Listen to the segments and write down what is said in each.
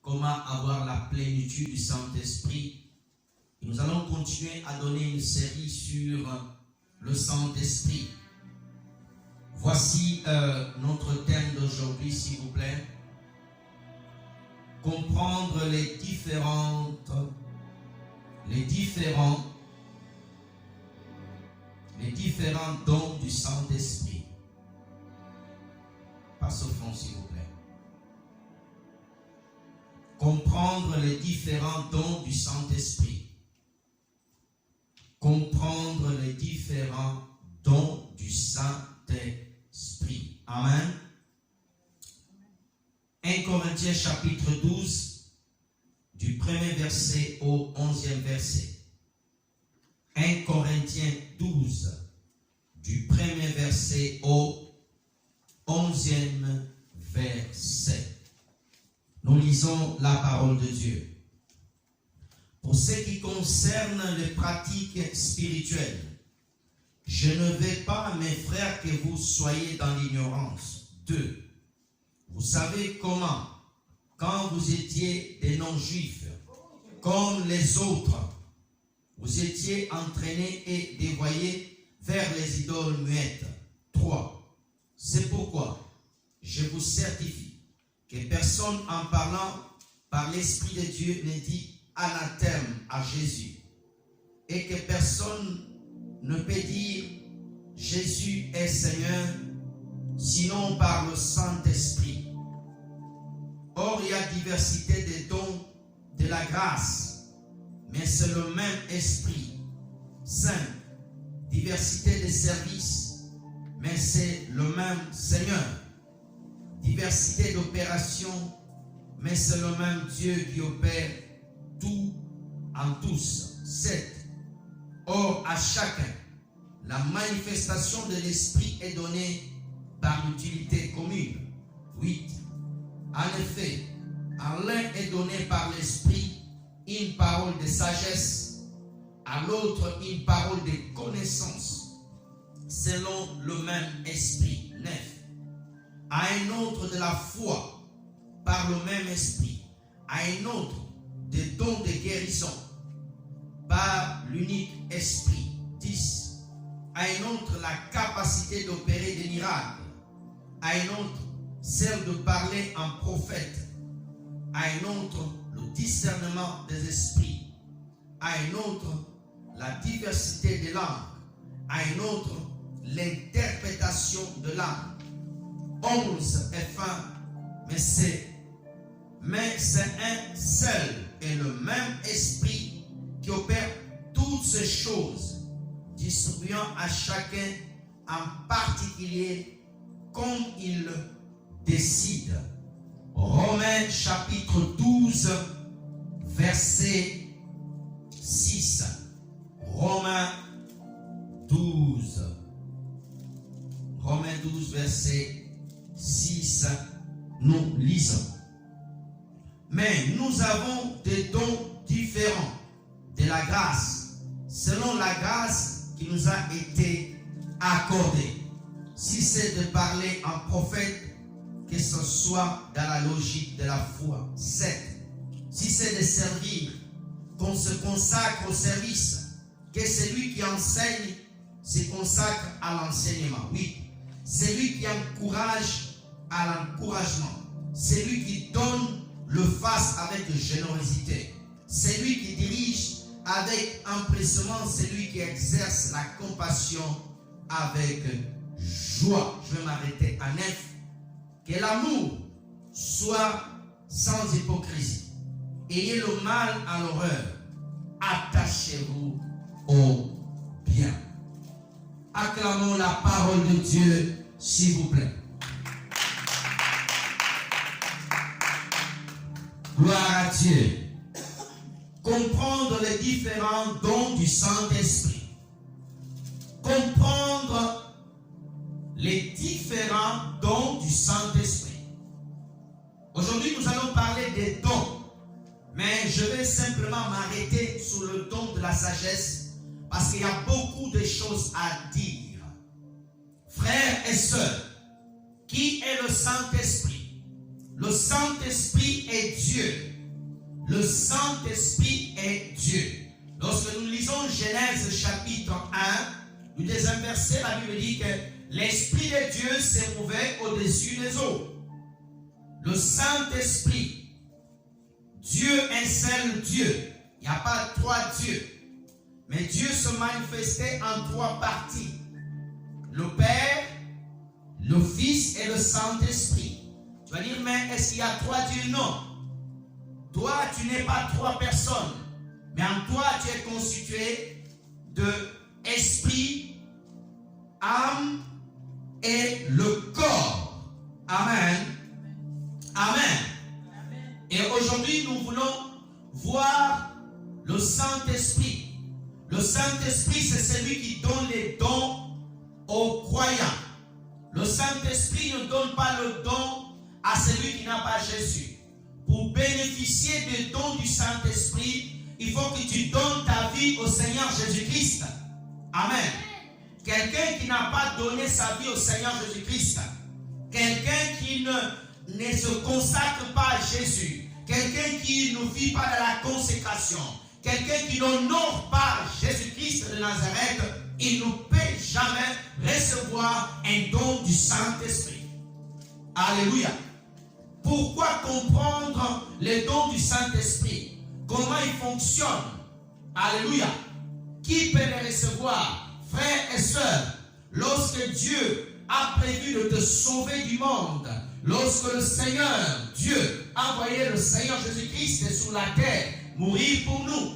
comment avoir la plénitude du Saint-Esprit. Nous allons continuer à donner une série sur le Saint-Esprit. Voici notre thème d'aujourd'hui, s'il vous plaît. Comprendre les différents dons du Saint-Esprit. Passe au fond, s'il vous plaît. Comprendre les différents dons du Saint-Esprit. Comprendre les différents dons du Saint-Esprit. Amen. 1 Corinthiens chapitre 12, du 1er verset au 11e verset. 1 Corinthiens 12, du 1er verset au 11e verset. Nous lisons la parole de Dieu. Pour ce qui concerne les pratiques spirituelles, je ne veux pas, mes frères, que vous soyez dans l'ignorance. 2. Vous savez comment, quand vous étiez des non-juifs, comme les autres, vous étiez entraînés et dévoyés vers les idoles muettes. 3. C'est pourquoi je vous certifie que personne en parlant par l'Esprit de Dieu ne dit anathème à Jésus, et que personne ne peut dire Jésus est Seigneur, sinon par le Saint-Esprit. Or, il y a diversité des dons de la grâce, mais c'est le même Esprit. 5. Diversité des services, mais c'est le même Seigneur. Diversité d'opérations, mais c'est le même Dieu qui opère tout en tous. 7. Or, à chacun, la manifestation de l'Esprit est donnée par l'utilité commune. 8. En effet, à l'un est donné par l'Esprit une parole de sagesse, à l'autre une parole de connaissance, selon le même Esprit. 9. À un autre de la foi, par le même Esprit, à un autre des dons de guérison, par l'unique Esprit. 10. À un autre la capacité d'opérer des miracles, à un autre celle de parler en prophète, à un autre le discernement des esprits, à un autre la diversité des langues, à un autre l'interprétation de langue. 11 est fin, mais c'est un seul et le même Esprit qui opère toutes ces choses, distribuant à chacun en particulier comme il décide. Romains chapitre 12, verset 6. Romains 12. Romains 12, verset 6, nous lisons. Mais nous avons des dons différents de la grâce, selon la grâce qui nous a été accordée. Si c'est de parler en prophète, que ce soit dans la logique de la foi. 7. Si c'est de servir, qu'on se consacre au service, que celui qui enseigne se consacre à l'enseignement. 8. Celui qui encourage à l'encouragement, celui qui donne le fasse avec générosité, celui qui dirige avec empressement, celui qui exerce la compassion avec joie. Je vais m'arrêter à 9. Que l'amour soit sans hypocrisie. Ayez le mal à l'horreur. Attachez-vous au bien. Acclamons la parole de Dieu, s'il vous plaît. Gloire à Dieu. Comprendre les différents dons du Saint-Esprit. Comprendre les différents dons du Saint-Esprit. Aujourd'hui, nous allons parler des dons. Mais je vais simplement m'arrêter sur le don de la sagesse parce qu'il y a beaucoup de choses à dire. Frères et sœurs, qui est le Saint-Esprit? Le Saint-Esprit est Dieu. Le Saint-Esprit est Dieu. Lorsque nous lisons Genèse chapitre 1, du deuxième verset, la Bible dit que l'Esprit de Dieu s'est mouvé au-dessus des eaux. Le Saint-Esprit, Dieu un seul Dieu. Il n'y a pas trois dieux. Mais Dieu se manifestait en trois parties. Le Père, le Fils et le Saint-Esprit. Tu vas dire, mais est-ce qu'il y a trois dieux? Non. Toi, tu n'es pas trois personnes. Mais en toi, tu es constitué de esprit, âme et le corps. Amen. Amen. Et aujourd'hui, nous voulons voir le Saint-Esprit. Le Saint-Esprit, c'est celui qui donne les dons aux croyants. Le Saint-Esprit ne donne pas le don à celui qui n'a pas Jésus. Pour bénéficier des dons du Saint-Esprit, il faut que tu donnes ta vie au Seigneur Jésus-Christ. Amen. Quelqu'un qui n'a pas donné sa vie au Seigneur Jésus-Christ, quelqu'un qui ne se consacre pas à Jésus, quelqu'un qui ne vit pas dans la consécration, quelqu'un qui n'honore pas Jésus-Christ de Nazareth, il ne peut jamais recevoir un don du Saint-Esprit. Alléluia. Pourquoi comprendre les dons du Saint-Esprit? Comment ils fonctionnent? Alléluia. Qui peut les recevoir? Frères et sœurs, lorsque Dieu a prévu de te sauver du monde, lorsque le Seigneur, Dieu, a envoyé le Seigneur Jésus-Christ sur la terre, mourir pour nous,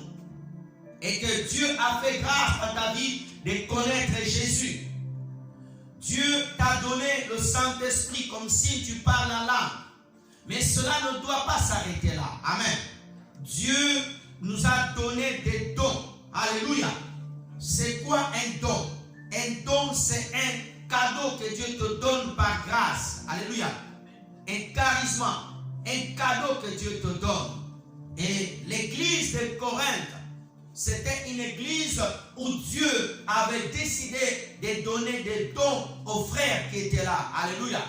et que Dieu a fait grâce à ta vie de connaître Jésus. Dieu t'a donné le Saint-Esprit comme si tu parles en langue. Mais cela ne doit pas s'arrêter là. Amen. Dieu nous a donné des dons. Alléluia. C'est quoi un don? Un don, c'est un cadeau que Dieu te donne par grâce. Alléluia. Un charisme, un cadeau que Dieu te donne. Et l'église de Corinthe, c'était une église où Dieu avait décidé de donner des dons aux frères qui étaient là. Alléluia.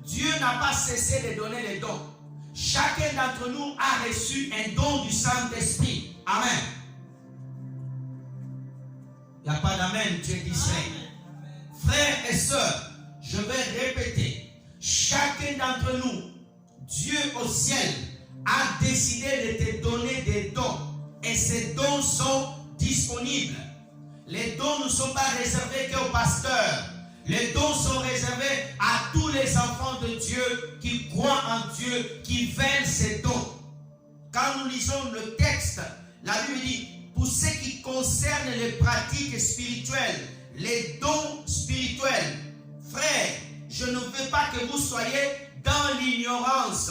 Dieu n'a pas cessé de donner les dons. Chacun d'entre nous a reçu un don du Saint-Esprit. Amen. Il n'y a pas d'amen, Dieu dit ça. Frères et sœurs, je vais répéter. Chacun d'entre nous, Dieu au ciel, a décidé de te donner des dons. Et ces dons sont disponibles. Les dons ne sont pas réservés qu'aux pasteurs. Les dons sont réservés à tous les enfants de Dieu qui croient en Dieu, qui veulent ces dons. Quand nous lisons le texte, la Bible dit, pour ce qui concerne les pratiques spirituelles, les dons spirituels, frères, je ne veux pas que vous soyez dans l'ignorance.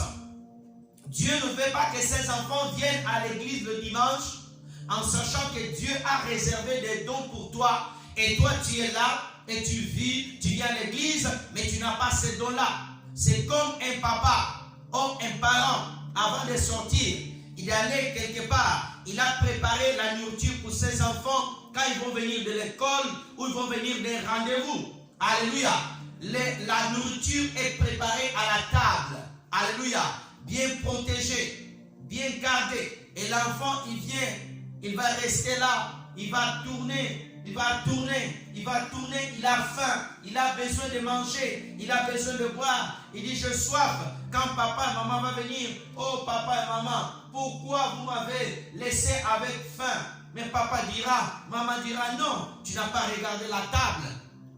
Dieu ne veut pas que ses enfants viennent à l'église le dimanche en sachant que Dieu a réservé des dons pour toi. Et toi, tu es là et tu vis, tu viens à l'église, mais tu n'as pas ces dons-là. C'est comme un papa ou un parent, avant de sortir, il allait quelque part, il a préparé la nourriture pour ses enfants quand ils vont venir de l'école ou ils vont venir des rendez-vous. Alléluia. La nourriture est préparée à la table. Alléluia. Bien protégée, bien gardée. Et l'enfant, il vient, il va rester là, il va tourner. Il va tourner, il a faim, il a besoin de manger, il a besoin de boire. Il dit, j'ai soif. Quand papa et maman vont venir, oh papa et maman, pourquoi vous m'avez laissé avec faim? Mais papa dira, maman dira, non, tu n'as pas regardé la table.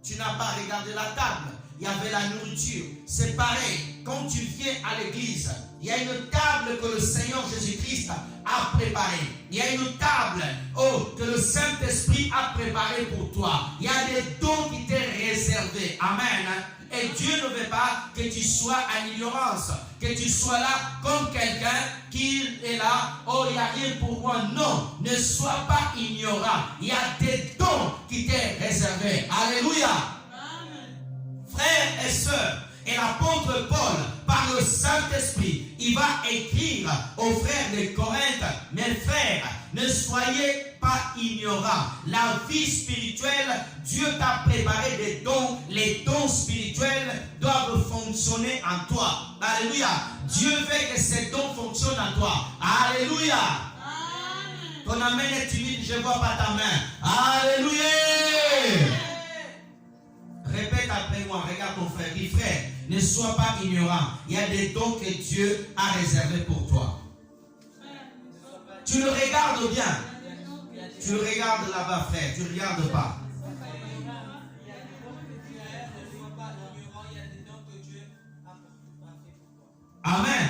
Tu n'as pas regardé la table. Il y avait la nourriture. C'est pareil, quand tu viens à l'église, il y a une table que le Seigneur Jésus-Christ a préparée. Il y a une table que le Saint-Esprit a préparée pour toi. Il y a des dons qui t'est réservés. Amen. Et Dieu ne veut pas que tu sois en ignorance, que tu sois là comme quelqu'un qui est là, oh il n'y a rien pour moi. Non, ne sois pas ignorant. Il y a des dons qui t'est réservés. Alléluia. Amen. Frères et sœurs, et l'apôtre Paul, par le Saint-Esprit, il va écrire aux frères de Corinthe, mes frères, ne soyez pas ignorants. La vie spirituelle, Dieu t'a préparé des dons. Les dons spirituels doivent fonctionner en toi. Alléluia. Dieu veut que ces dons fonctionnent en toi. Alléluia. Ton amen est timide, je ne vois pas ta main. Alléluia. Répète après moi, regarde ton frère. Dis frère, ne sois pas ignorant. Il y a des dons que Dieu a réservés pour toi. Tu le regardes bien. Tu le regardes là-bas, frère. Tu ne regardes pas. Amen.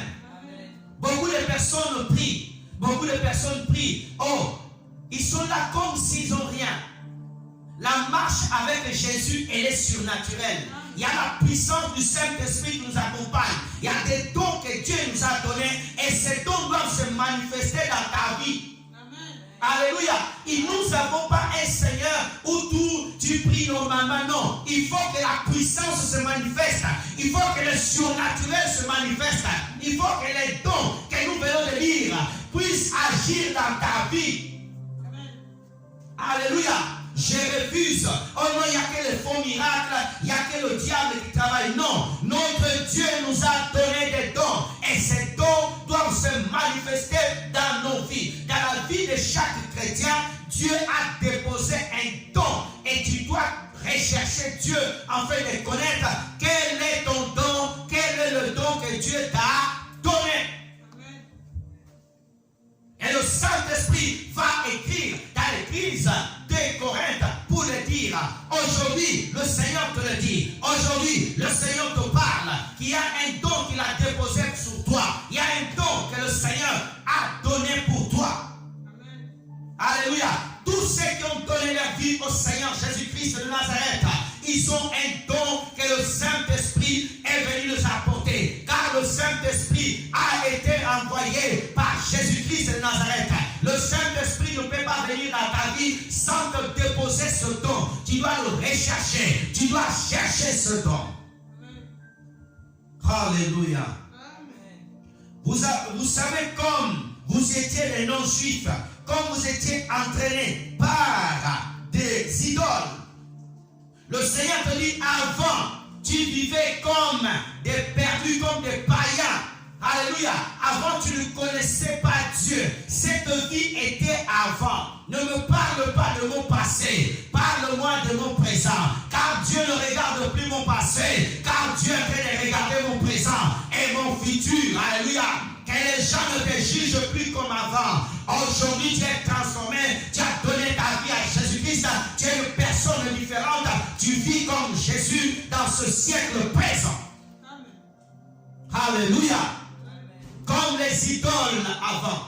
Beaucoup de personnes prient. Beaucoup de personnes prient. Oh, ils sont là comme s'ils n'ont rien. La marche avec Jésus, elle est surnaturelle. Il y a la puissance du Saint-Esprit qui nous accompagne. Il y a des dons que Dieu nous a donnés et ces dons doivent se manifester dans ta vie. Alléluia. Et nous n'avons pas un Seigneur où tu pries normalement. Non. Il faut que la puissance se manifeste. Il faut que le surnaturel se manifeste. Il faut que les dons que nous venons de lire puissent agir dans ta vie. Alléluia. Je refuse. Oh non, il n'y a que les faux miracles. Il n'y a que le diable qui travaille. Non. Notre Dieu nous a donné des dons. Et ces dons doivent se manifester dans nos vies. Dans la vie de chaque chrétien, Dieu a déposé un don. Et tu dois rechercher Dieu afin de connaître quel est ton don, quel est le don que Dieu t'a donné. Et le Saint-Esprit va écrire dans l'église de Corinthe pour le dire. Aujourd'hui, le Seigneur te le dit. Aujourd'hui, le Seigneur te parle. Qu'il y a un don qu'il a déposé sur toi. Il y a un don que le Seigneur a donné pour toi. Alléluia. Tous ceux qui ont donné leur vie au Seigneur Jésus-Christ de Nazareth, ils ont un don que le Saint-Esprit est venu nous apporter. Car le Saint-Esprit a été envoyé par Jésus-Christ de Nazareth. Le Saint-Esprit ne peut pas venir dans ta vie sans te déposer ce don. Tu dois le rechercher. Tu dois chercher ce don. Alléluia. Vous savez, comme vous étiez des non-juifs, comme vous étiez entraînés par des idoles, le Seigneur te dit, avant, tu vivais comme des perdus, comme des païens. Alléluia. Avant, tu ne connaissais pas Dieu. Cette vie était avant. Ne me parle pas de mon passé. Parle-moi de mon présent. Car Dieu ne regarde plus mon passé. Car Dieu est en train de regarder mon présent et mon futur. Alléluia. Que les gens ne te jugent plus comme avant. Aujourd'hui, tu es transformé. Tu as donné ta vie à Jésus-Christ. Tu es une personne différente. Tu vis comme Jésus dans ce siècle présent. Alléluia. Comme les idoles avant.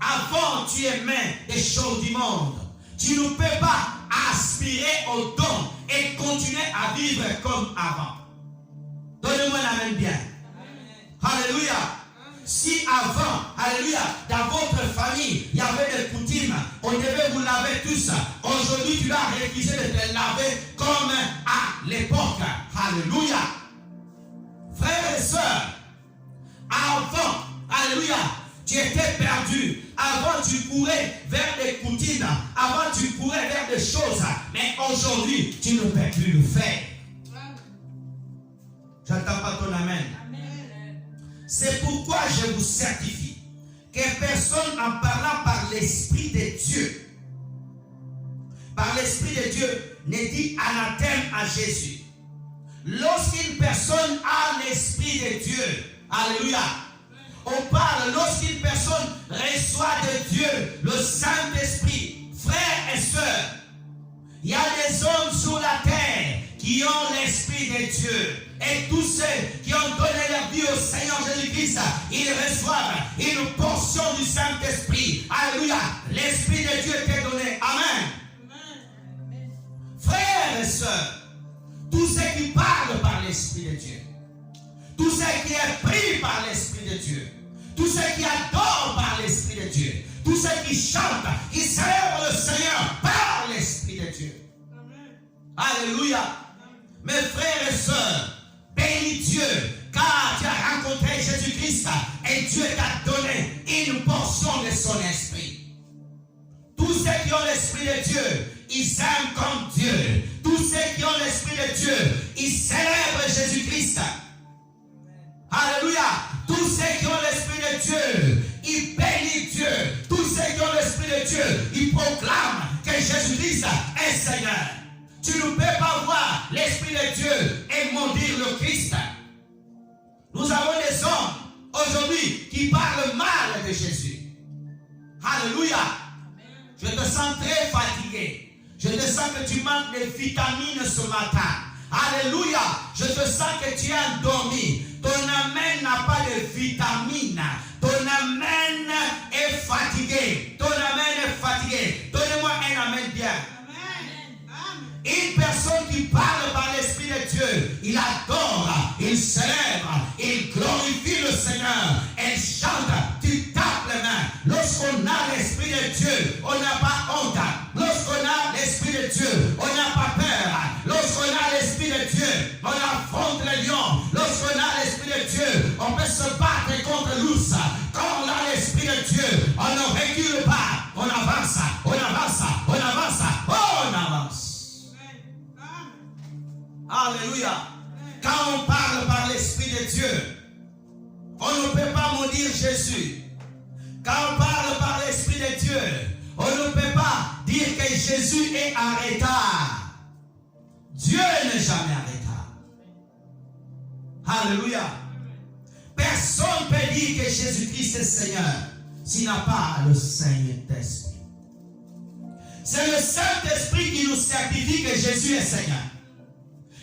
Avant, tu aimais les choses du monde. Tu ne peux pas aspirer au don et continuer à vivre comme avant. Donnez-moi la main bien. Alléluia. Si avant, alléluia, dans votre famille, il y avait des coutumes, on devait vous laver tous. Aujourd'hui, tu dois refuser de te laver comme à l'époque. Alléluia. Frères et sœurs, avant, alléluia, tu étais perdu. Avant, tu courais vers des coutumes. Avant, tu courais vers des choses. Mais aujourd'hui, tu ne peux plus le faire. J'attends pas ton amen. C'est pourquoi je vous certifie que personne en parlant par l'Esprit de Dieu, par l'Esprit de Dieu, ne dit anathème à Jésus. Lorsqu'une personne a l'Esprit de Dieu, alléluia, on parle lorsqu'une personne reçoit de Dieu le Saint-Esprit. Frères et sœurs, il y a des hommes sur la terre qui ont l'Esprit de Dieu. Et tous ceux qui ont donné leur vie au Seigneur Jésus-Christ, ils reçoivent une portion du Saint-Esprit. Alléluia. L'Esprit de Dieu t'est donné. Amen. Frères et sœurs, tous ceux qui parlent par l'Esprit de Dieu, tous ceux qui sont pris par l'Esprit de Dieu, tous ceux qui adorent par l'Esprit de Dieu, tous ceux qui chantent, qui célèbrent le Seigneur par l'Esprit de Dieu. Alléluia. Mes frères et sœurs, bénis Dieu, car tu as rencontré Jésus-Christ et Dieu t'a donné une portion de son esprit. Tous ceux qui ont l'Esprit de Dieu, ils aiment comme Dieu. Tous ceux qui ont l'Esprit de Dieu, ils célèbrent Jésus-Christ. Alléluia. Tous ceux qui ont l'Esprit de Dieu, ils bénissent Dieu. Tous ceux qui ont l'Esprit de Dieu, ils proclament que Jésus-Christ est Seigneur. Tu ne peux pas voir l'Esprit de Dieu et maudire le Christ. Nous avons des hommes aujourd'hui qui parlent mal de Jésus. Alléluia. Je te sens très fatigué. Je te sens que tu manques de vitamines ce matin. Alléluia. Je te sens que tu es endormi. Ton amène n'a pas de vitamines. Ton amène est fatigué. Ton amène est fatigué. Donnez-moi un amène bien. Une personne qui parle par l'Esprit de Dieu, il adore, il célèbre, il glorifie le Seigneur, elle chante, tu tapes les mains. Lorsqu'on a l'Esprit de Dieu, on n'a pas honte. Lorsqu'on a l'Esprit de Dieu, on n'a pas peur. Lorsqu'on a l'Esprit de Dieu, on affronte les lions. Lorsqu'on a l'Esprit de Dieu, on peut se battre contre l'ours. Quand on a l'Esprit de Dieu, on ne recule pas. On avance, on avance, on avance, on avance. Alléluia. Quand on parle par l'Esprit de Dieu, on ne peut pas maudire Jésus. Quand on parle par l'Esprit de Dieu, on ne peut pas dire que Jésus est en retard. Dieu n'est jamais en retard. Alléluia. Personne ne peut dire que Jésus-Christ est Seigneur s'il n'a pas le Saint-Esprit. C'est le Saint-Esprit qui nous certifie que Jésus est Seigneur.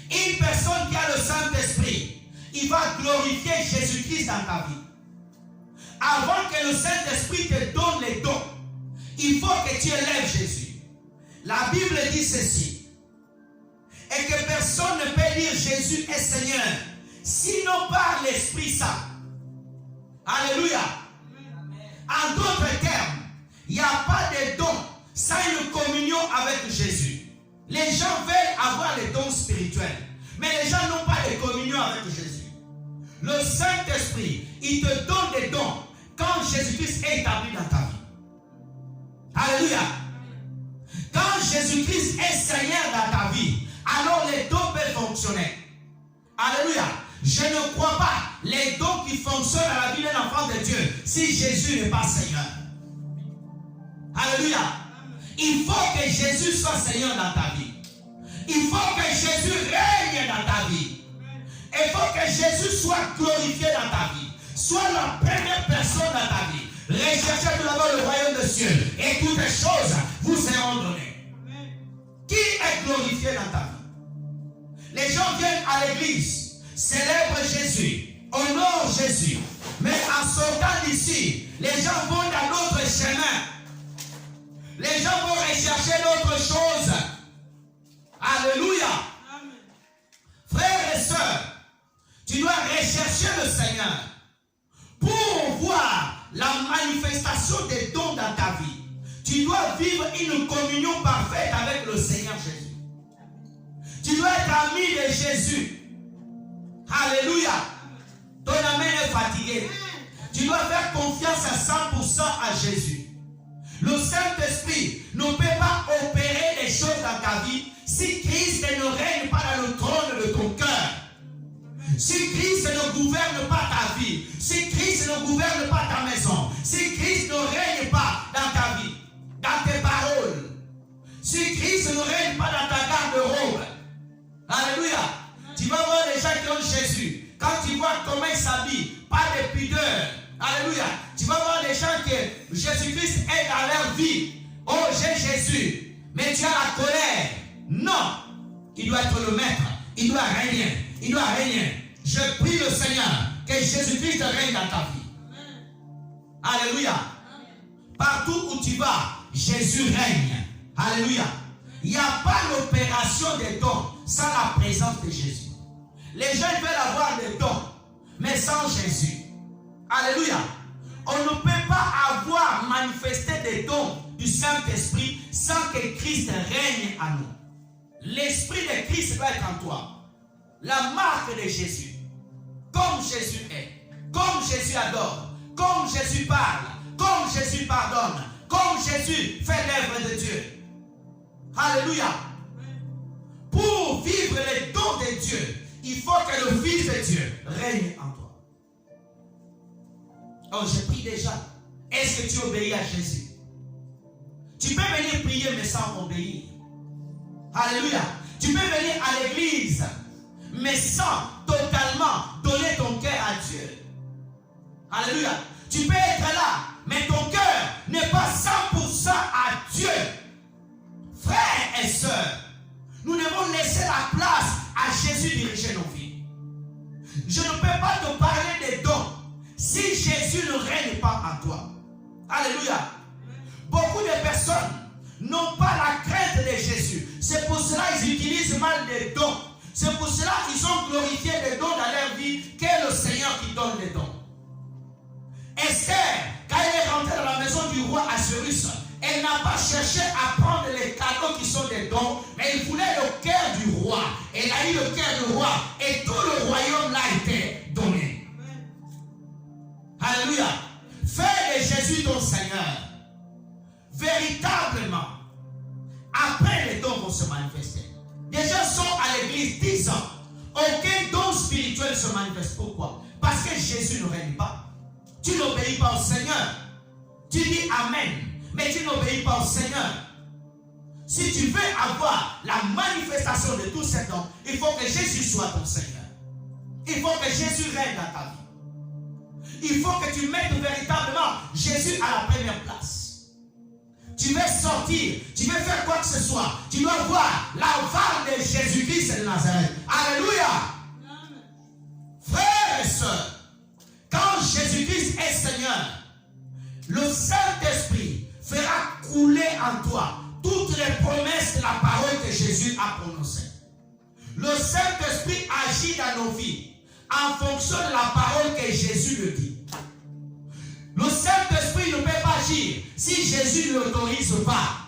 Une personne qui a le Saint-Esprit, il va glorifier Jésus-Christ dans ta vie. Avant que le Saint-Esprit te donne les dons, il faut que tu élèves Jésus. La Bible dit ceci. Et que personne ne peut dire Jésus est Seigneur, sinon par l'Esprit Saint. Alléluia. En d'autres termes, il n'y a pas de dons sans une communion avec Jésus. Les gens veulent avoir les dons spirituels, mais les gens n'ont pas de communion avec Jésus. Le Saint-Esprit, il te donne des dons quand Jésus-Christ est établi dans ta vie. Alléluia. Quand Jésus-Christ est Seigneur dans ta vie, alors les dons peuvent fonctionner. Alléluia. Je ne crois pas les dons qui fonctionnent à la vie d'un enfant de Dieu si Jésus n'est pas Seigneur. Alléluia. Il faut que Jésus soit Seigneur dans ta vie. Il faut que Jésus règne dans ta vie. Il faut que Jésus soit glorifié dans ta vie. Sois la première personne dans ta vie. Recherchez tout d'abord le royaume des cieux et toutes les choses vous seront données. Qui est glorifié dans ta vie? Les gens viennent à l'église, célèbrent Jésus, honorent Jésus. Mais en sortant d'ici, les gens vont dans d'autres chemins. Les gens vont rechercher d'autres choses. Alléluia. Amen. Frères et sœurs, tu dois rechercher le Seigneur pour voir la manifestation des dons dans ta vie. Tu dois vivre une communion parfaite avec le Seigneur Jésus. Tu dois être ami de Jésus. Alléluia. Ton âme est fatiguée. Tu dois faire confiance à 100% à Jésus. Le Saint-Esprit ne peut pas opérer les choses dans ta vie si Christ ne règne pas dans le trône de ton cœur. Si Christ ne gouverne pas ta vie, si Christ ne gouverne pas ta maison, si Christ ne règne pas dans ta vie, dans tes paroles, si Christ ne règne pas dans ta garde-robe, alléluia, tu vas voir les gens qui ont Jésus. Quand tu vois comment ils s'habillent, pas de pudeur, alléluia, tu vas voir les gens que Jésus-Christ est dans leur vie. Oh, j'ai Jésus, mais tu as la colère. Non, il doit être le maître, il doit régner, il doit régner. Je prie le Seigneur que Jésus-Christ règne dans ta vie. Alléluia. Partout où tu vas, Jésus règne. Alléluia. Il n'y a pas l'opération des dons sans la présence de Jésus. Les gens veulent avoir des dons, mais sans Jésus. Alléluia. On ne peut pas avoir manifesté des dons du Saint-Esprit sans que Christ règne en nous. L'Esprit de Christ doit être en toi. La marque de Jésus. Comme Jésus est. Comme Jésus adore. Comme Jésus parle. Comme Jésus pardonne. Comme Jésus fait l'œuvre de Dieu. Alléluia. Pour vivre les dons de Dieu, il faut que le Fils de Dieu règne en toi. Oh, j'ai pris déjà. Est-ce que tu obéis à Jésus? Tu peux venir prier mais sans obéir. Alléluia. Tu peux venir à l'église mais sans totalement donner ton cœur à Dieu. Alléluia. Tu peux être là mais ton cœur n'est pas 100% à Dieu. Frères et sœurs, nous devons laisser la place à Jésus diriger nos vies. Je ne peux pas te parler des dons si Jésus ne règne pas en toi. Alléluia. Beaucoup de personnes n'ont pas la crainte de Jésus. C'est pour cela qu'ils utilisent mal les dons. C'est pour cela qu'ils ont glorifié les dons dans leur vie, qu'est le Seigneur qui donne les dons. Esther, quand elle est rentrée dans la maison du roi Assuérus, elle n'a pas cherché à prendre les cadeaux qui sont des dons, mais il voulait le cœur du roi. Elle a eu le cœur du roi et tout le royaume l'a été donné. Alléluia. Fais de Jésus ton Seigneur. Véritablement, après les dons vont se manifester. Des gens sont à l'église 10 ans. Aucun don spirituel se manifeste. Pourquoi? Parce que Jésus ne règne pas. Tu n'obéis pas au Seigneur. Tu dis Amen, mais tu n'obéis pas au Seigneur. Si tu veux avoir la manifestation de tous ces dons, il faut que Jésus soit ton Seigneur. Il faut que Jésus règne dans ta vie. Il faut que tu mettes véritablement Jésus à la première place. Tu veux sortir, tu veux faire quoi que ce soit, tu dois voir l'aval de Jésus-Christ de Nazareth. Alléluia. Amen. Frères et sœurs, quand Jésus-Christ est Seigneur, le Saint-Esprit fera couler en toi toutes les promesses de la parole que Jésus a prononcées. Le Saint-Esprit agit dans nos vies en fonction de la parole que Jésus le dit. Le Saint-Esprit ne peut pas agir si Jésus ne l'autorise pas.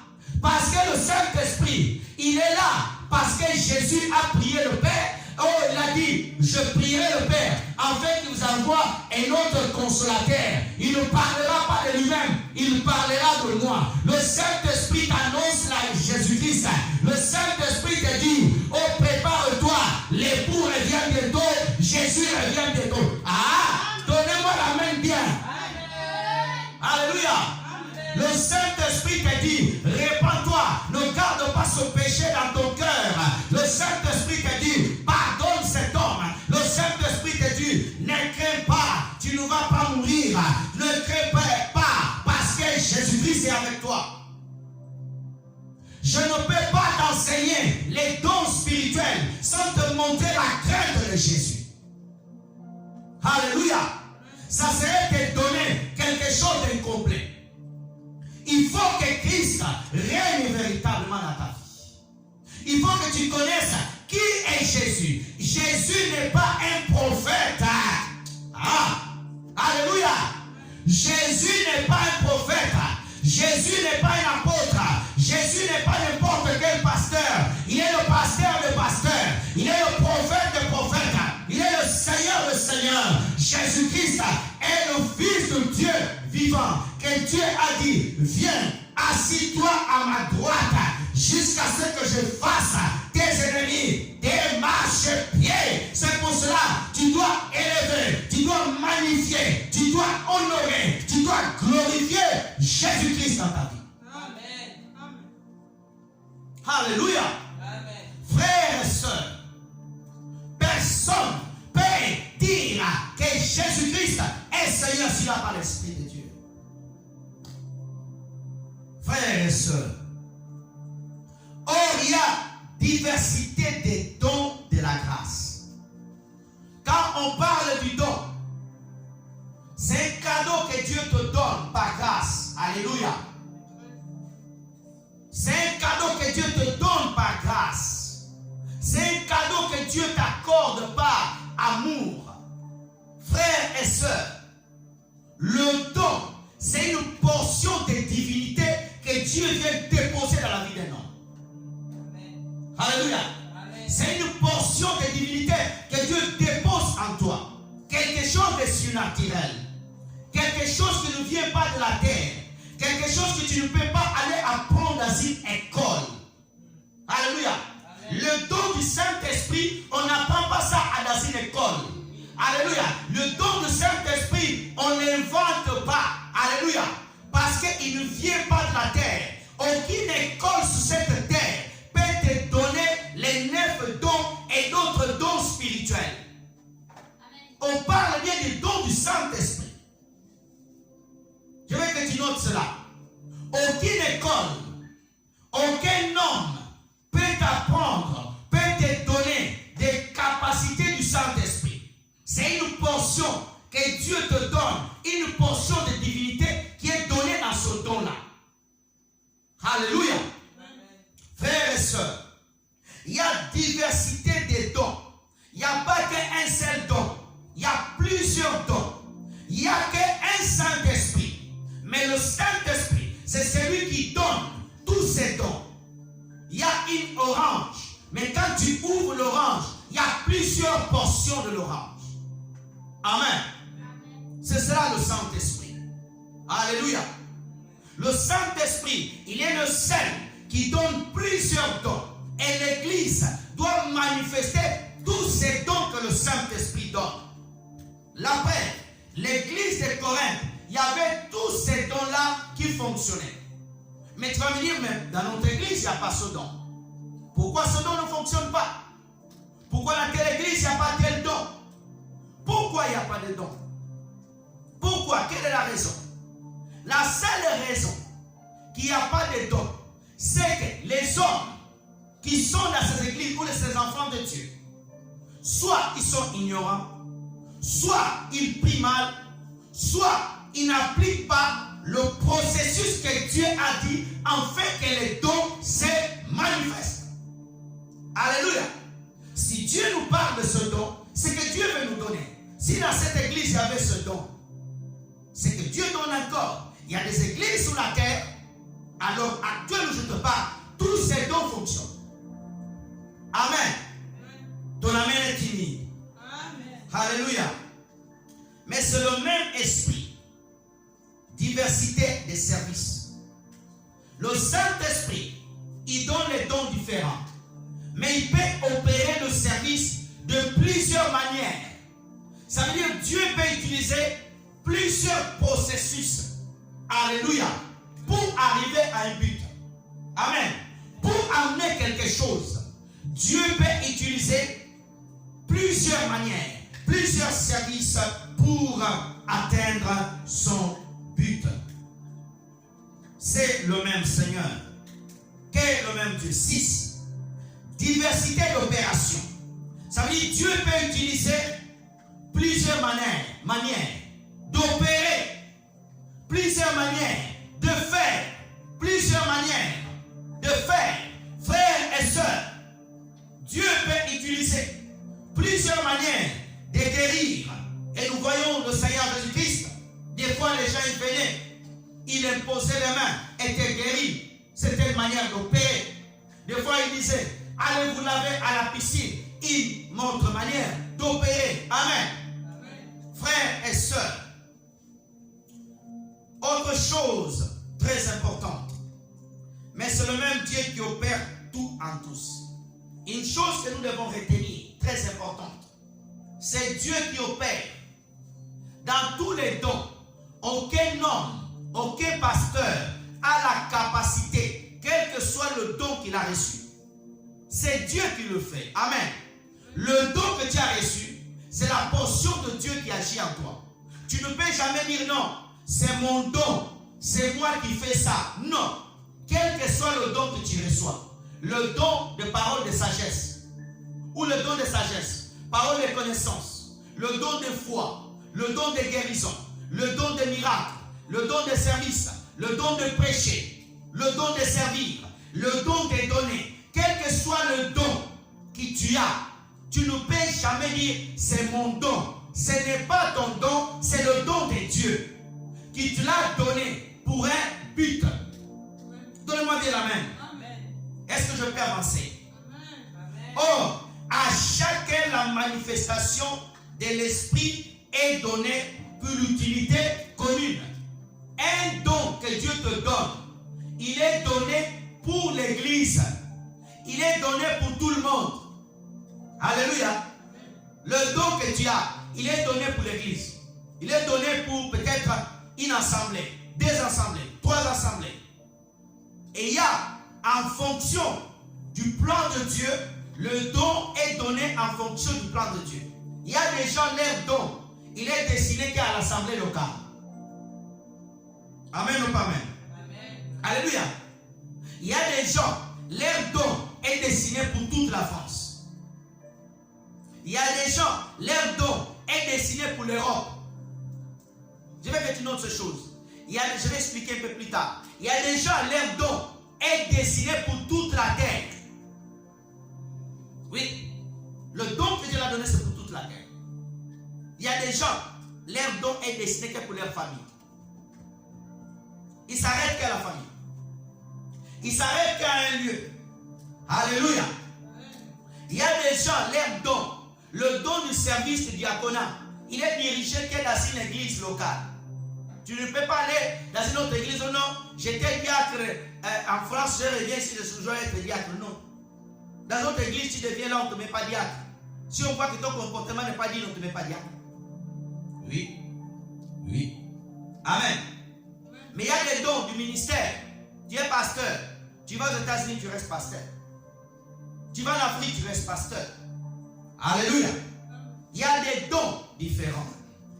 Parce que le Saint-Esprit, il est là parce que Jésus a prié le Père. Oh, il a dit, je prierai le Père afin qu'il vous envoie un autre consolateur. Il ne parlera pas de lui-même, il parlera de moi. Le Saint-Esprit t'annonce la Jésus-Christ. Le Saint-Esprit te dit, oh, prépare-toi, l'époux revient bientôt, Jésus revient bientôt. Ah, donnez-moi la main bien. Alléluia. Le Saint-Esprit te dit, répands-toi, ne garde pas ce péché dans ton cœur. Le Saint-Esprit te dit, pardonne cet homme. Le Saint-Esprit te dit, ne crains pas, tu ne vas pas mourir. Ne crains pas, parce que Jésus-Christ est avec toi. Je ne peux pas t'enseigner les dons spirituels sans te montrer la crainte de Jésus. Alléluia. Ça serait te donner quelque chose d'incomplet. Il faut que Christ règne véritablement dans ta vie. Il faut que tu connaisses qui est Jésus. Jésus n'est pas un prophète. Alléluia. Jésus n'est pas un prophète. Jésus n'est pas un apôtre. Jésus n'est pas n'importe quel pasteur. Il est le pasteur de pasteurs. Il est le prophète de prophètes. Il est le Seigneur. Jésus-Christ est le Fils de Dieu vivant. Que Dieu a dit, viens, assis-toi à ma droite jusqu'à ce que je fasse tes ennemis des marchepieds. C'est pour cela tu dois élever, tu dois magnifier, tu dois honorer, tu dois glorifier Jésus-Christ dans ta vie. Amen. Alléluia. Amen. Frères et sœurs, personne peut dire que Jésus-Christ est Seigneur s'il n'a pas l'Esprit de Dieu. Frères et sœurs, or il y a diversité des dons de la grâce. Quand on parle du don, c'est un cadeau que Dieu te donne par grâce. Alléluia. C'est un cadeau que Dieu te donne par grâce. C'est un cadeau que Dieu t'accorde par amour. Frères et sœurs, le don, c'est une portion de divinité que Dieu vient déposer dans la vie d'un homme. Alléluia. C'est une portion de divinité que Dieu dépose en toi. Quelque chose de surnaturel. Quelque chose qui ne vient pas de la terre. Quelque chose que tu ne peux pas aller apprendre dans une école. Alléluia. Le don du Saint-Esprit, on n'apprend pas ça dans une école. Alléluia. Le don du Saint-Esprit, on ne l'invente pas. Alléluia. Parce qu'il ne vient pas de la terre. Aucune école sur cette terre peut te donner les 9 dons et d'autres dons spirituels. Amen. On parle bien des dons du Saint-Esprit. Je veux que tu notes cela. Aucune école, aucun homme peut t'apprendre, peut te donner des capacités du Saint-Esprit. C'est une portion que Dieu te donne, une portion de divinité qui est donnée dans ce don-là. Alléluia. Frères et sœurs, il y a diversité des dons. Il n'y a pas qu'un seul don. Il y a plusieurs dons. Il n'y a qu'un Saint-Esprit. Mais le Saint-Esprit, c'est celui qui donne tous ces dons. Il y a une orange. Mais quand tu ouvres l'orange, il y a plusieurs portions de l'orange. Amen. C'est cela le Saint-Esprit. Alléluia. Le Saint-Esprit, il est le seul qui donne plusieurs dons. Et l'Église doit manifester tous ces dons que le Saint-Esprit donne. La preuve, l'Église de Corinthe, il y avait tous ces dons-là qui fonctionnaient. Mais tu vas me dire, mais dans notre Église, il n'y a pas ce don. Pourquoi ce don ne fonctionne pas? Pourquoi dans telle Église, il n'y a pas tel don? Pourquoi il n'y a pas de don? Pourquoi? Quelle est la raison? La seule raison qu'il n'y a pas de don, c'est que les hommes qui sont dans ces églises ou ces enfants de Dieu, soit ils sont ignorants, soit ils prient mal, soit ils n'appliquent pas le processus que Dieu a dit afin que les dons se manifestent. Alléluia. Si Dieu nous parle de ce don, c'est que Dieu veut nous donner. Si dans cette église il y avait ce don, c'est que Dieu donne encore. Il y a des églises sur la terre, alors actuellement je te parle, tous ces dons fonctionnent. Amen. Ton amen est timide. Amen. Alléluia. Mais c'est le même esprit. Diversité des services. Le Saint-Esprit, il donne les dons différents. Mais il peut opérer le service de plusieurs manières. Ça veut dire que Dieu peut utiliser plusieurs processus. Alléluia. Pour arriver à un but. Amen. Pour amener quelque chose, Dieu peut utiliser plusieurs manières, plusieurs services pour atteindre son but. C'est le même Seigneur. Qu'est le même Dieu? 6. Diversité d'opérations. Ça veut dire que Dieu peut utiliser plusieurs manières d'opérer, plusieurs manières de faire, plusieurs manières de faire. Frères et sœurs, Dieu peut utiliser plusieurs manières de guérir. Et nous voyons le Seigneur Jésus-Christ. Des fois, les gens ils venaient, il imposait les mains, étaient guéris. C'était une manière d'opérer. Des fois, il disait, allez vous laver à la piscine. Il montre manière d'opérer. Amen. Amen. Frères et sœurs, autre chose très importante, mais c'est le même Dieu qui opère tout en tous. Une chose que nous devons retenir, très importante, c'est Dieu qui opère dans tous les dons. Aucun homme, aucun pasteur a la capacité, quel que soit le don qu'il a reçu. C'est Dieu qui le fait. Amen. Le don que tu as reçu, c'est la portion de Dieu qui agit en toi. Tu ne peux jamais dire non, c'est mon don, c'est moi qui fais ça. Non. Quel que soit le don que tu reçois, le don de parole de sagesse, ou le don de sagesse, parole de connaissance, le don de foi, le don de guérison, le don de miracle, le don de service, le don de prêcher, le don de servir, le don de donner, quel que soit le don que tu as, tu ne peux jamais dire c'est mon don. Ce n'est pas ton don, c'est le don de Dieu qui te l'a donné pour un but. Donnez-moi bien la main. Est-ce que je peux avancer? Amen. Or, à chacun la manifestation de l'esprit est donnée pour l'utilité commune. Un don que Dieu te donne, il est donné pour l'église. Il est donné pour tout le monde. Alléluia. Le don que tu as, il est donné pour l'église. Il est donné pour peut-être une assemblée, 2 assemblées, 3 assemblées. Et il y a, en fonction du plan de Dieu, le don est donné en fonction du plan de Dieu. Il y a des gens, leur don, il est destiné qu'à l'assemblée locale. Amen ou pas amen? Amen. Alléluia. Il y a des gens, leur don est destiné pour toute la France. Il y a des gens, leur don est destiné pour l'Europe. Je vais faire une autre chose. Je vais expliquer un peu plus tard. Il y a des gens, leur don est destiné pour toute la terre. Oui. Le don que Dieu a donné, c'est pour toute la terre. Il y a des gens, leur don est destiné que pour leur famille. Il s'arrête qu'à la famille. Il s'arrête qu'à un lieu. Alléluia. Il y a des gens, leur don, le don du service du diaconat, il est dirigé que dans une église locale. Tu ne peux pas aller dans une autre église. Oh non, j'étais diacre en France, je reviens ici, je dois être diacre. Non. Dans notre église, tu deviens là, on ne te met pas diacre. Si on voit que ton comportement n'est pas digne, on ne te met pas diacre. Oui. Oui. Amen. Mais il y a des dons du ministère. Tu es pasteur. Tu vas aux États-Unis, tu restes pasteur. Tu vas en Afrique, tu restes pasteur. Alléluia. Il y a des dons différents.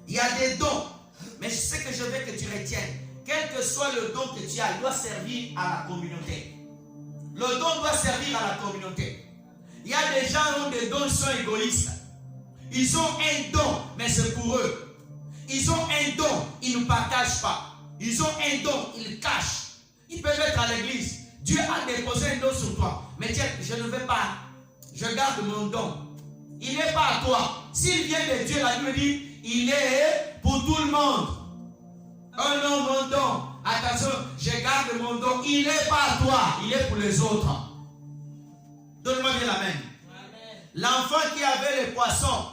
Il y a des dons. Mais ce que je veux que tu retiennes, quel que soit le don que tu as, il doit servir à la communauté. Le don doit servir à la communauté. Il y a des gens qui ont des dons, ils sont égoïstes. Ils ont un don, mais c'est pour eux. Ils ont un don, ils ne partagent pas. Ils ont un don, ils le cachent. Ils peuvent être à l'église. Dieu a déposé un don sur toi. Mais tiens, je ne veux pas. Je garde mon don. Il n'est pas à toi. S'il vient de Dieu, la Bible dit, il est pour tout le monde. Oh non, mon don. Attention, je garde mon don. Il n'est pas à toi. Il est pour les autres. Donne-moi bien l'amen. L'enfant qui avait les poissons,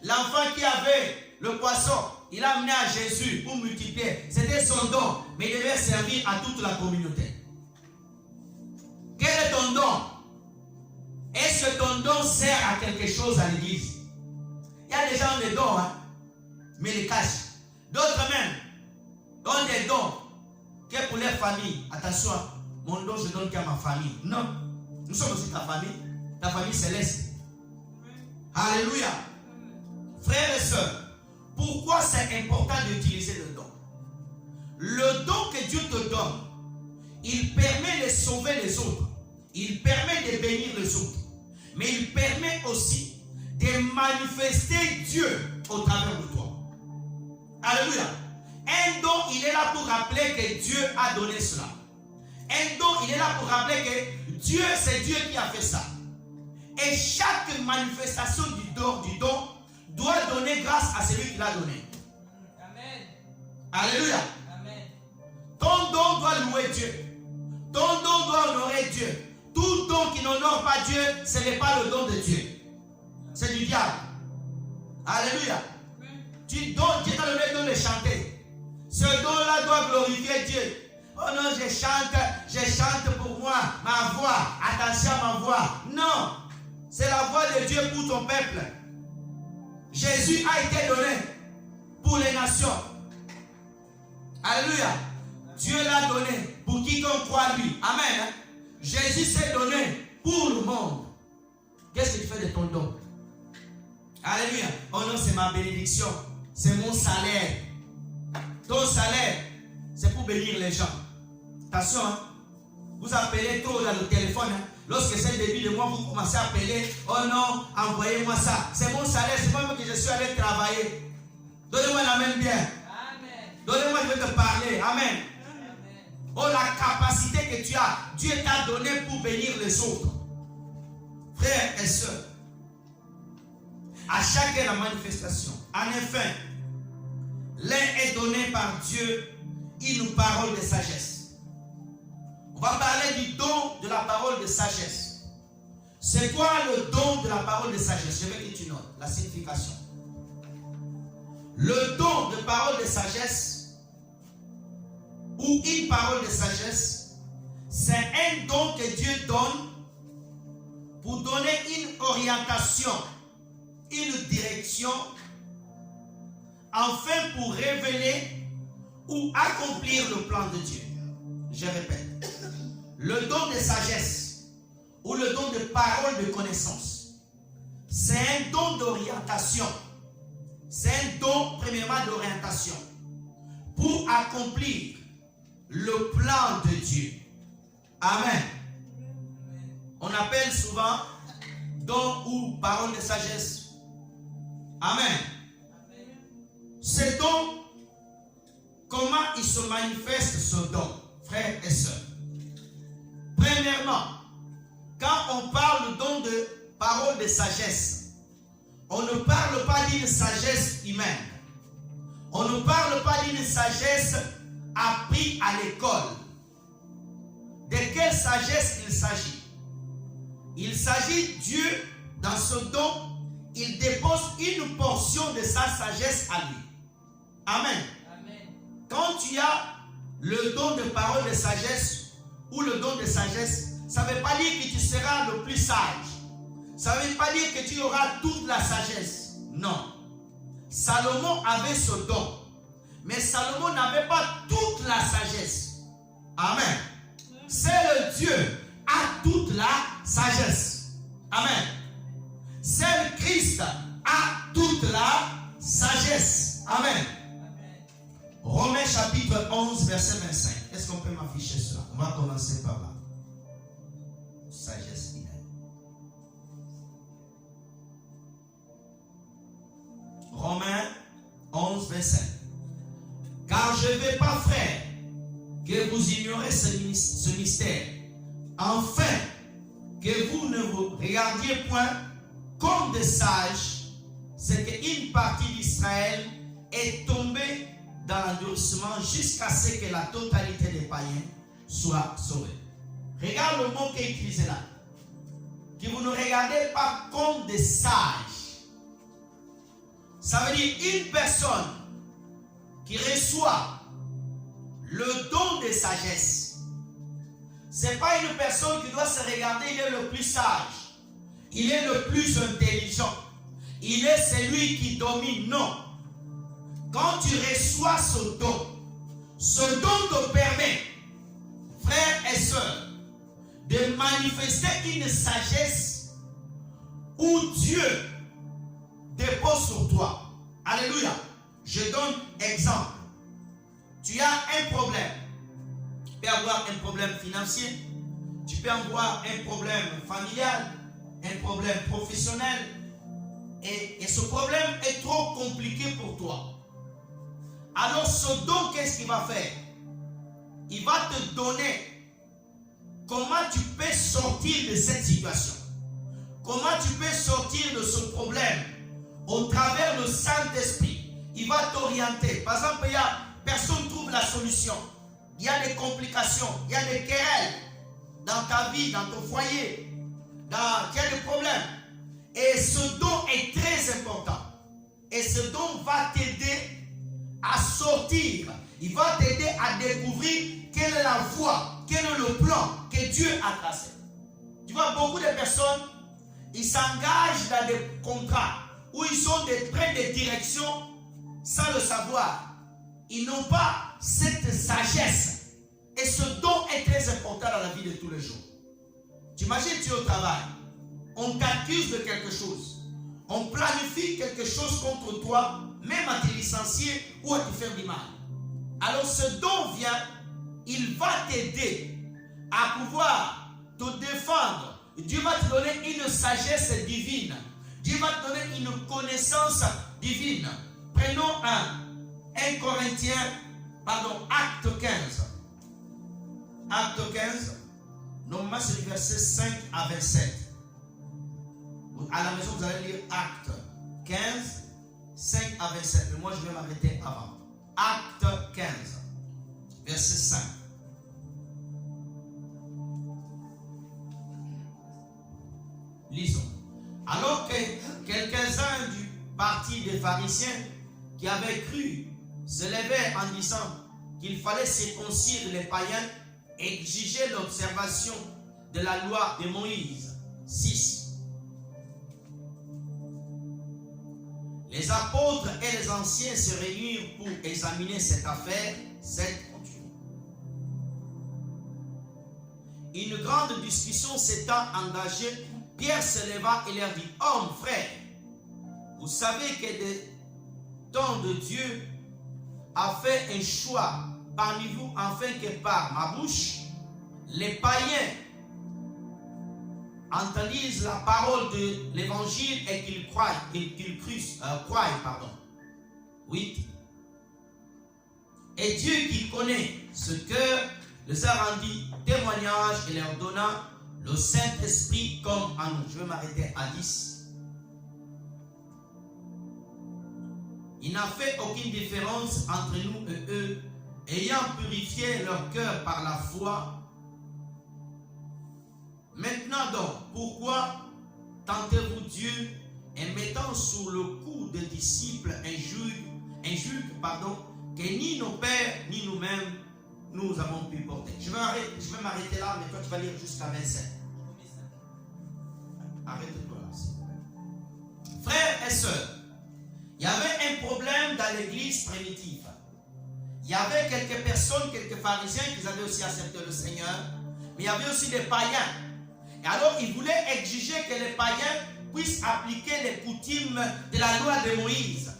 l'enfant qui avait le poisson, il a amené à Jésus pour multiplier. C'était son don, mais il devait servir à toute la communauté. Quel est ton don? Est-ce que ton don sert à quelque chose à l'église? Il y a des gens qui ont des dons, hein, mais ils les cachent. D'autres même ont des dons que pour leur famille. Attention, mon don je donne qu'à ma famille. Non, nous sommes aussi ta famille céleste. Alléluia. Frères et sœurs, pourquoi c'est important d'utiliser le don? Le don que Dieu te donne, il permet de sauver les autres. Il permet de bénir les autres. Mais il permet aussi de manifester Dieu au travers de toi. Alléluia. Un don, il est là pour rappeler que Dieu a donné cela. Un don, il est là pour rappeler que Dieu, c'est Dieu qui a fait ça. Et chaque manifestation du don doit donner grâce à celui qui l'a donné. Amen. Alléluia. Amen. Ton don doit louer Dieu. Ton don doit honorer Dieu. Tout don qui n'honore pas Dieu, ce n'est pas le don de Dieu. C'est du diable. Alléluia. Dieu t'a donné le don de chanter. Ce don-là doit glorifier Dieu. Oh non, je chante pour moi, ma voix. Attention à ma voix. Non, c'est la voix de Dieu pour ton peuple. Jésus a été donné pour les nations. Alléluia. Dieu l'a donné pour quiconque croit en lui. Amen. Jésus s'est donné pour le monde. Qu'est-ce que tu fais de ton don? Alléluia. Oh non, c'est ma bénédiction. C'est mon salaire. Ton salaire, c'est pour bénir les gens. Attention, hein? Vous appelez trop dans le téléphone. Hein? Lorsque c'est le début de mois, vous commencez à appeler. Oh non, envoyez-moi ça. C'est mon salaire, c'est pas moi que je suis allé travailler. Donnez-moi la main bien. Amen. Donnez-moi, je vais te parler. Amen. Oh, la capacité que tu as, Dieu t'a donné pour bénir les autres. Frères et sœurs, à chacun la manifestation. En effet, l'un est donné par Dieu une parole de sagesse. On va parler du don de la parole de sagesse. C'est quoi le don de la parole de sagesse? Je veux que tu notes la signification. Le don de parole de sagesse ou une parole de sagesse, c'est un don que Dieu donne pour donner une orientation, une direction enfin pour révéler ou accomplir le plan de Dieu. Je répète, le don de sagesse ou le don de parole de connaissance, c'est un don d'orientation. C'est un don, premièrement, d'orientation pour accomplir le plan de Dieu. Amen. On appelle souvent don ou parole de sagesse. Amen. Ce don, comment il se manifeste ce don, frères et sœurs? Premièrement, quand on parle de don de parole de sagesse, on ne parle pas d'une sagesse humaine. On ne parle pas d'une sagesse apprise à l'école. De quelle sagesse il s'agit? Il s'agit, Dieu, dans ce don, il dépose une portion de sa sagesse à lui. Amen. Amen. Quand tu as le don de parole de sagesse ou le don de sagesse, ça ne veut pas dire que tu seras le plus sage. Ça ne veut pas dire que tu auras toute la sagesse. Non. Salomon avait ce don. Mais Salomon n'avait pas toute la sagesse. Amen. C'est le Dieu a toute la sagesse. Amen. C'est le Christ a toute la sagesse. Amen. Romains chapitre 11, verset 25. Est-ce qu'on peut m'afficher cela? On va commencer par là. Sagesse humaine. Romains 11, 25. Car je ne vais pas, frère, que vous ignorez ce mystère, afin que vous ne vous regardiez point comme des sages, c'est qu'une partie d'Israël est tombée dans l'endurcissement jusqu'à ce que la totalité des païens soit sauvée. Regarde le mot qui est utilisé là. Que vous ne regardez pas comme des sages. Ça veut dire une personne qui reçoit le don de sagesse. Ce n'est pas une personne qui doit se regarder, il est le plus sage. Il est le plus intelligent. Il est celui qui domine. Non. Quand tu reçois ce don te permet, frères et sœurs, de manifester une sagesse où Dieu dépose sur toi. Alléluia. Je donne exemple. Tu as un problème. Tu peux avoir un problème financier. Tu peux avoir un problème familial. Un problème professionnel. Et ce problème est trop compliqué pour toi. Alors ce don, qu'est-ce qu'il va faire? Il va te donner comment tu peux sortir de cette situation. Comment tu peux sortir de ce problème au travers du Saint-Esprit. Il va t'orienter. Par exemple, personne ne trouve la solution. Il y a des complications, il y a des querelles dans ta vie, dans ton foyer, il y a des problèmes. Et ce don est très important. Et ce don va t'aider à sortir. Il va t'aider à découvrir quelle est la voie, quel est le plan que Dieu a tracé. Tu vois, beaucoup de personnes, ils s'engagent dans des contrats où ils ont des prêts de direction sans le savoir. Ils n'ont pas cette sagesse. Et ce don est très important dans la vie de tous les jours. Tu imagines, tu es au travail. On t'accuse de quelque chose. On planifie quelque chose contre toi, même à te licencier ou à te faire du mal. Alors ce don vient, il va t'aider à pouvoir te défendre. Dieu va te donner une sagesse divine. Dieu va te donner une connaissance divine. Prenons Acte 15. Acte 15, normalement c'est le verset 5 à 27. À la maison, vous allez lire Acte 15, 5 à 27. Mais moi, je vais m'arrêter avant. Acte 15, verset 5. Lisons. Alors que quelques-uns du parti des pharisiens qui avaient cru se levaient en disant qu'il fallait circoncire les païens et exiger l'observation de la loi de Moïse. 6. Les apôtres et les anciens se réunirent pour examiner cette affaire. 7 continue. Une grande discussion s'étant engagée, Pierre se leva et leur dit: Hommes, frères, vous savez que des temps de Dieu a fait un choix parmi vous, afin que par ma bouche, les païens entendissent la parole de l'évangile et qu'ils croient, pardon. 8. Et Dieu qui connaît ce cœur les a rendus témoignage et leur donna le Saint-Esprit comme en nous. Je vais m'arrêter à 10. Il n'a fait aucune différence entre nous et eux, ayant purifié leur cœur par la foi. Maintenant donc, pourquoi tentez-vous Dieu en mettant sous le coup des disciples un juge, que ni nos pères ni nous-mêmes nous avons pu porter? Je vais m'arrêter là, mais toi tu vas lire jusqu'à 27. Arrête-toi là, s'il vous plaît. Frères et sœurs, il y avait un problème dans l'église primitive. Il y avait quelques personnes, quelques pharisiens qui avaient aussi accepté le Seigneur, mais il y avait aussi des païens. Et alors, ils voulaient exiger que les païens puissent appliquer les coutumes de la loi de Moïse.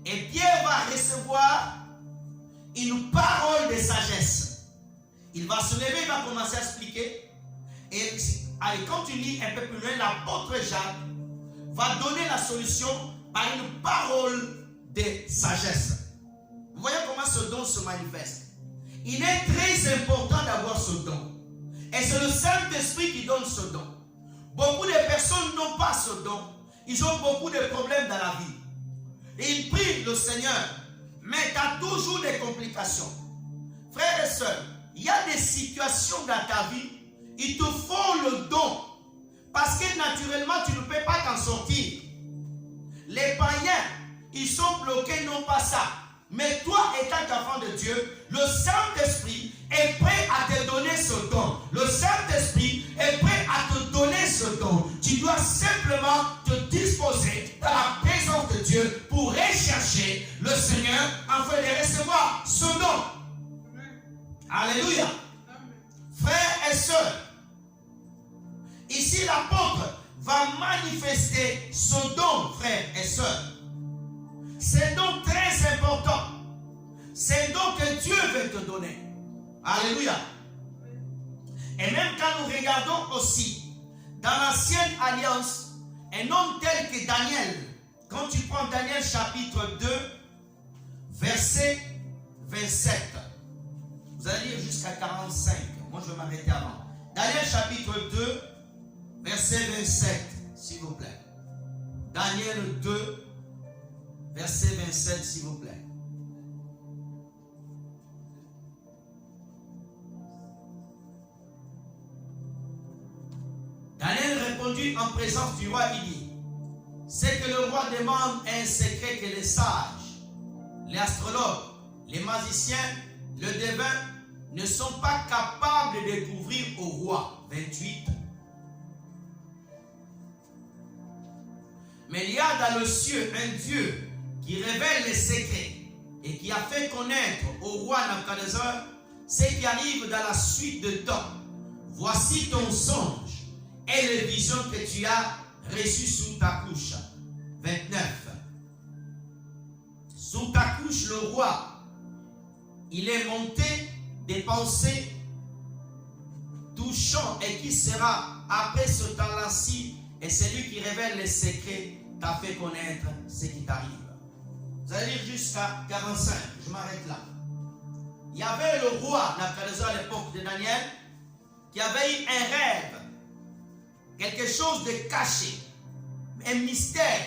Et Pierre va recevoir une parole de sagesse. Il va se lever, il va commencer à expliquer. Et quand tu lis un peu plus loin, l'apôtre Jacques va donner la solution par une parole de sagesse. Vous voyez comment ce don se manifeste. Il est très important d'avoir ce don. Et c'est le Saint-Esprit qui donne ce don. Beaucoup de personnes n'ont pas ce don. Ils ont beaucoup de problèmes dans la vie. Et ils prient le Seigneur. Mais tu as toujours des complications. Frères et sœurs, il y a des situations dans ta vie. Il te faut le don. Parce que naturellement, tu ne peux pas t'en sortir. Les païens, ils sont bloqués, non pas ça. Mais toi, étant enfant de Dieu, le Saint-Esprit est prêt à te donner ce don. Le Saint-Esprit est prêt à te donner ce don. Tu dois simplement te disposer dans la présence de Dieu pour rechercher le Seigneur afin de recevoir ce don. Alléluia. Frères et sœurs, ici l'apôtre va manifester son don, frères et sœurs. C'est un don très important. C'est un don que Dieu veut te donner. Alléluia. Et même quand nous regardons aussi dans l'ancienne alliance, un homme tel que Daniel, quand tu prends Daniel chapitre 2, verset 27, vous allez lire jusqu'à 45. Moi je vais m'arrêter avant. Daniel chapitre 2, verset 27, s'il vous plaît. Daniel 2, verset 27, s'il vous plaît. Daniel répondit en présence du roi, il dit: c'est que le roi demande un secret que les sages, les astrologues, les magiciens, le devin ne sont pas capables de découvrir au roi. 28. Mais il y a dans le ciel un Dieu qui révèle les secrets et qui a fait connaître au roi Nabuchodonosor ce qui arrive dans la suite de temps. Voici ton songe et les visions que tu as reçues sous ta couche. 29. Sous ta couche, le roi, il est monté des pensées touchant et qui sera après ce temps-là-ci, et c'est lui qui révèle les secrets, t'a fait connaître ce qui t'arrive. Vous allez lire jusqu'à 45, je m'arrête là. Il y avait le roi Nabuchodonosor à l'époque de Daniel qui avait eu un rêve, quelque chose de caché, un mystère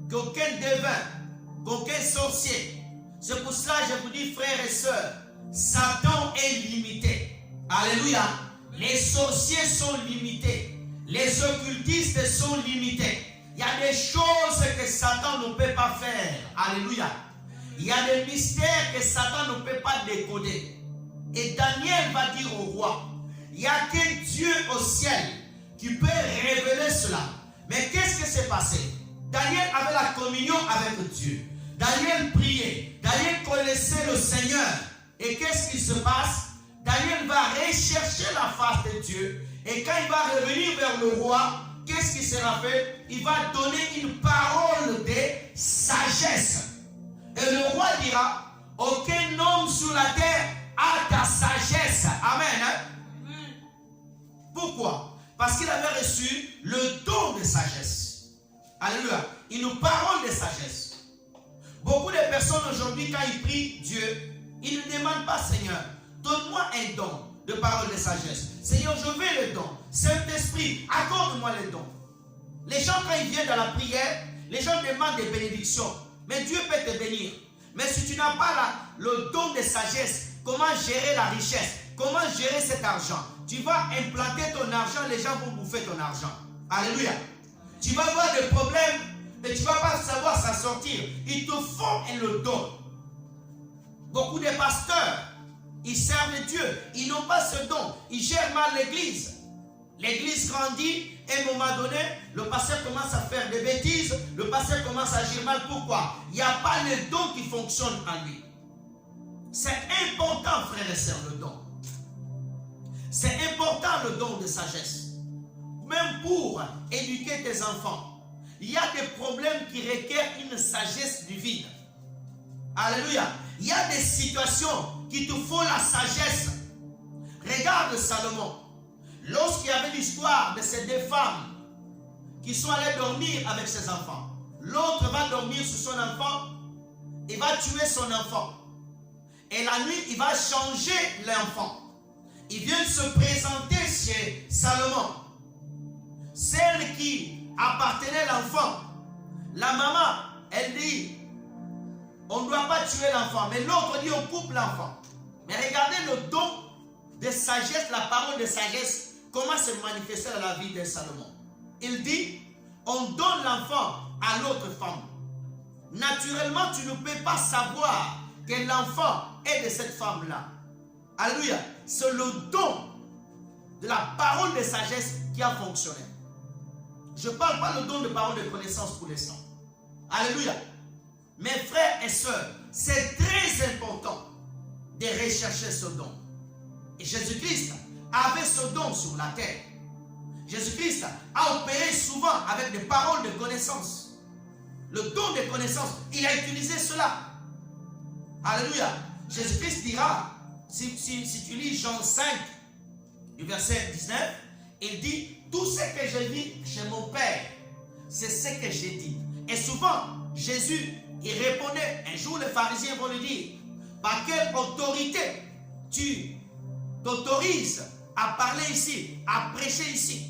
qu'aucun devin, qu'aucun sorcier. C'est pour cela que je vous dis, frères et sœurs, Satan est limité. Alléluia. Les sorciers sont limités. Les occultistes sont limités. Il y a des choses que Satan ne peut pas faire. Alléluia. Il y a des mystères que Satan ne peut pas décoder. Et Daniel va dire au roi, il n'y a qu'un Dieu au ciel qui peut révéler cela. Mais qu'est-ce qui s'est passé? Daniel avait la communion avec Dieu. Daniel priait. Daniel connaissait le Seigneur. Et qu'est-ce qui se passe? Daniel va rechercher la face de Dieu. Et quand il va revenir vers le roi, qu'est-ce qui sera fait? Il va donner une parole de sagesse. Et le roi dira, aucun homme sur la terre a ta sagesse. Amen. Pourquoi? Parce qu'il avait reçu le don de sagesse. Alléluia. Une parole de sagesse. Beaucoup de personnes aujourd'hui, quand ils prient Dieu, ils ne demandent pas, Seigneur, donne-moi un don de parole de sagesse. Seigneur, je veux le don. Saint-Esprit, accorde-moi le don. Les gens, quand ils viennent dans la prière, les gens demandent des bénédictions. Mais Dieu peut te bénir. Mais si tu n'as pas le don de sagesse, comment gérer la richesse? Comment gérer cet argent? Tu vas implanter ton argent, les gens vont bouffer ton argent. Alléluia. Tu vas avoir des problèmes et tu ne vas pas savoir s'en sortir. Ils te font le don. Beaucoup de pasteurs, ils servent Dieu. Ils n'ont pas ce don. Ils gèrent mal l'église. L'église grandit et à un moment donné, le pasteur commence à faire des bêtises. Le pasteur commence à agir mal. Pourquoi? Il n'y a pas le don qui fonctionne en lui. C'est important, frères et sœurs, le don. C'est important le don de sagesse. Même pour éduquer tes enfants, il y a des problèmes qui requièrent une sagesse divine. Alléluia. Il y a des situations qui te font la sagesse. Regarde Salomon. Lorsqu'il y avait l'histoire de ces deux femmes qui sont allées dormir avec ses enfants. L'autre va dormir sur son enfant. Il va tuer son enfant. Et la nuit, il va changer l'enfant. Il vient se présenter chez Salomon. Celle qui appartenait à l'enfant. La maman, elle dit, on ne doit pas tuer l'enfant. Mais l'autre dit, on coupe l'enfant. Mais regardez le don de sagesse, la parole de sagesse, comment se manifestait dans la vie de Salomon. Il dit, on donne l'enfant à l'autre femme. Naturellement, tu ne peux pas savoir que l'enfant est de cette femme-là. Alléluia. C'est le don de la parole de sagesse qui a fonctionné. Je ne parle pas le don de parole de connaissance pour l'instant. Alléluia. Mes frères et sœurs, c'est très important de rechercher ce don. Et Jésus-Christ avait ce don sur la terre. Jésus-Christ a opéré souvent avec des paroles de connaissance. Le don de connaissance, il a utilisé cela. Alléluia. Jésus-Christ dira, si tu lis Jean 5, du verset 19, il dit, tout ce que j'ai dit chez mon Père, c'est ce que j'ai dit. Et souvent, Jésus, il répondait, un jour les pharisiens vont lui dire, par quelle autorité tu t'autorises à parler ici, à prêcher ici?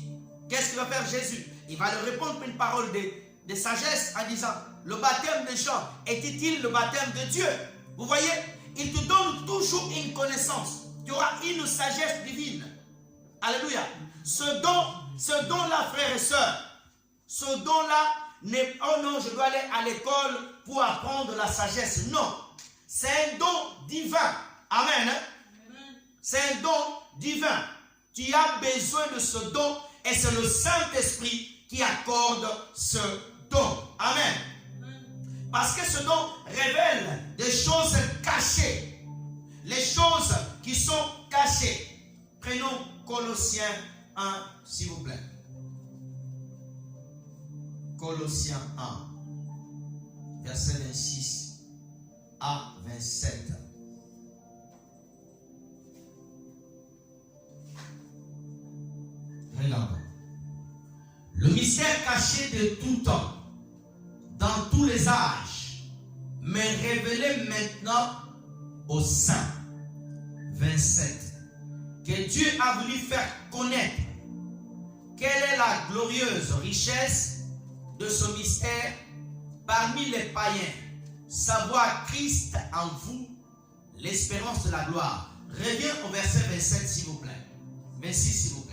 Qu'est-ce qu'il va faire Jésus? Il va leur répondre une parole de sagesse en disant, le baptême de Jean était-il le baptême de Dieu? Vous voyez, il te donne toujours une connaissance. Tu auras une sagesse divine. Alléluia. Ce don-là, frères et sœurs, ce don-là, oh non, je dois aller à l'école pour apprendre la sagesse. Non. C'est un don divin. Amen. C'est un don divin. Tu as besoin de ce don et c'est le Saint-Esprit qui accorde ce don. Amen. Parce que ce don révèle des choses cachées. Les choses qui sont cachées. Prenons Colossiens 1, s'il vous plaît. Colossiens 1, verset 26 à 27. Regardons. Le mystère caché de tout temps, dans tous les âges, mais révélé maintenant aux saints. 27. Que Dieu a voulu faire connaître quelle est la glorieuse richesse de ce mystère parmi les païens, savoir Christ en vous, l'espérance de la gloire. Reviens au verset 27 s'il vous plaît. 26 s'il vous plaît.